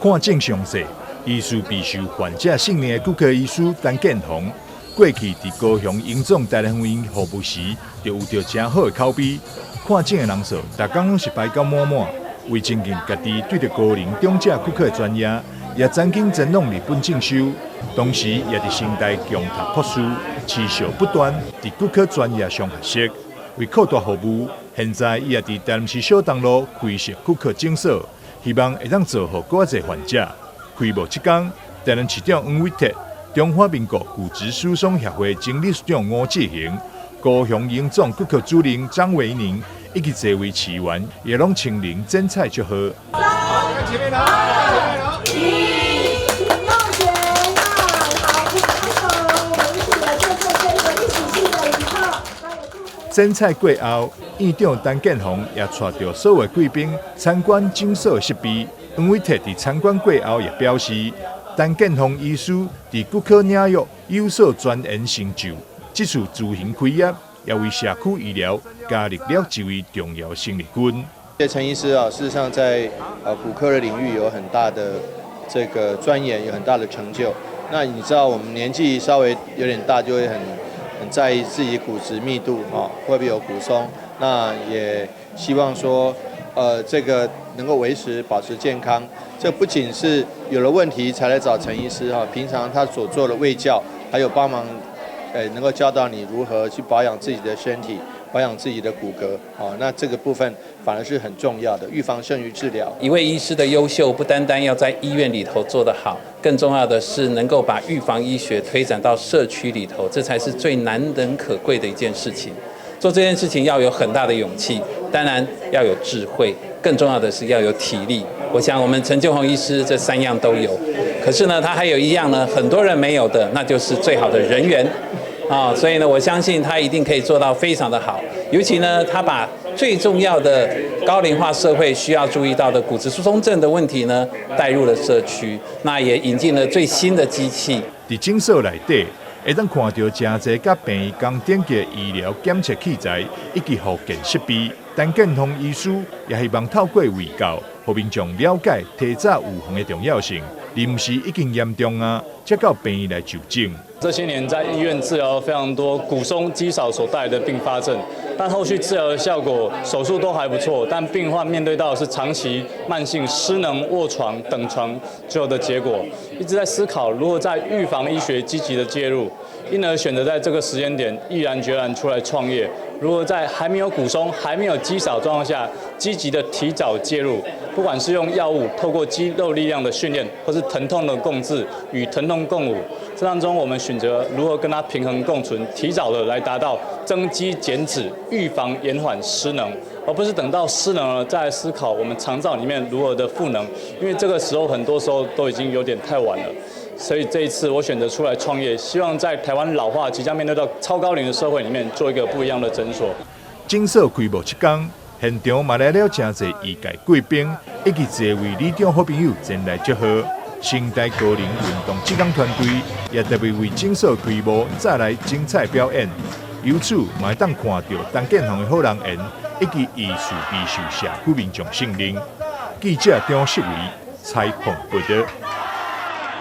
看症详细，医师必须患者信任的骨科医师陈建宏。过去伫高雄荣总大连医院服务时，就有着真好的口碑。看诊的人数，逐工拢是排到满满。为增进家己对着高龄长者骨科的专业，也曾经前往日本进修，同时也伫清大强读博士，持续不断伫骨科专业上学习。为扩大服务，现在伊也伫台南市小东路开设骨科诊所，希望会当做好更侪患者。开幕即天，台南市长黄伟哲、中华民国骨质疏松协会前理事长吴志恒、高雄荣总骨科主任张维宁以及这位市员，也拢亲临剪彩祝贺。前面好，前面好。剪彩过后，院长陈建宏也带着所有贵宾参观诊所设备。黄伟哲伫参观过后也表示，陈建宏医师伫骨科领域有所钻研成就，这次自行开业，也为社区医疗加入了一位重要生力军。陈医师啊，事实上在骨科的领域有很大的这个钻研，有很大的成就。那你知道我们年纪稍微有点大，就会很在意自己骨质密度会不会有骨松。那也希望说这个能够保持健康。这不仅是有了问题才来找陈医师平常他所做的卫教，还有帮忙能够教导你如何去保养自己的身体，保养自己的骨骼那这个部分反而是很重要的，预防胜于治疗。一位医师的优秀，不单单要在医院里头做得好，更重要的是能够把预防医学推展到社区里头，这才是最难能可贵的一件事情。做这件事情要有很大的勇气，当然要有智慧，更重要的是要有体力。我想我们陈建宏医师这3样都有，可是呢，他还有一样呢，很多人没有的，那就是最好的人缘。所以呢，我相信他一定可以做到非常的好。尤其呢，他把最重要的高龄化社会需要注意到的骨质疏松症的问题呢，带入了社区，那也引进了最新的机器。伫诊所内底，会当看到真侪甲病医工点嘅医疗检测器材以及复健设备。陈建宏医师也希望透过卫教，让民众了解提早预防的重要性。临时已经严重才到病院来就诊。这些年在医院治疗非常多骨松、肌少所带来的并发症，但后续治疗的效果、手术都还不错，但病患面对到的是长期慢性失能、卧床、等床最后的结果。一直在思考如何在预防医学积极的介入，因而选择在这个时间点毅然决然出来创业。如何在还没有骨松、还没有肌少状况下，积极的提早介入，不管是用药物、透过肌肉力量的训练，或是疼痛的共治与疼痛共舞，这当中我们选择如何跟它平衡共存，提早的来达到增肌减脂、预防延缓失能，而不是等到失能了再来思考我们肠道里面如何的赋能，因为这个时候很多时候都已经有点太晚了。所以这一次我选择出来创业，希望在台湾老化即将面对到超高龄的社会里面，做一个不一样的诊所。诊所开幕即天，现场嘛来了真侪医界贵宾，以及侪位里长好朋友前来祝贺。清大高龄运动志工团队也特别为诊所开幕再来精彩表演，由此嘛会当看到陈建宏的好人缘，以及医术备受社区民众信任。记者张世伟采访报道。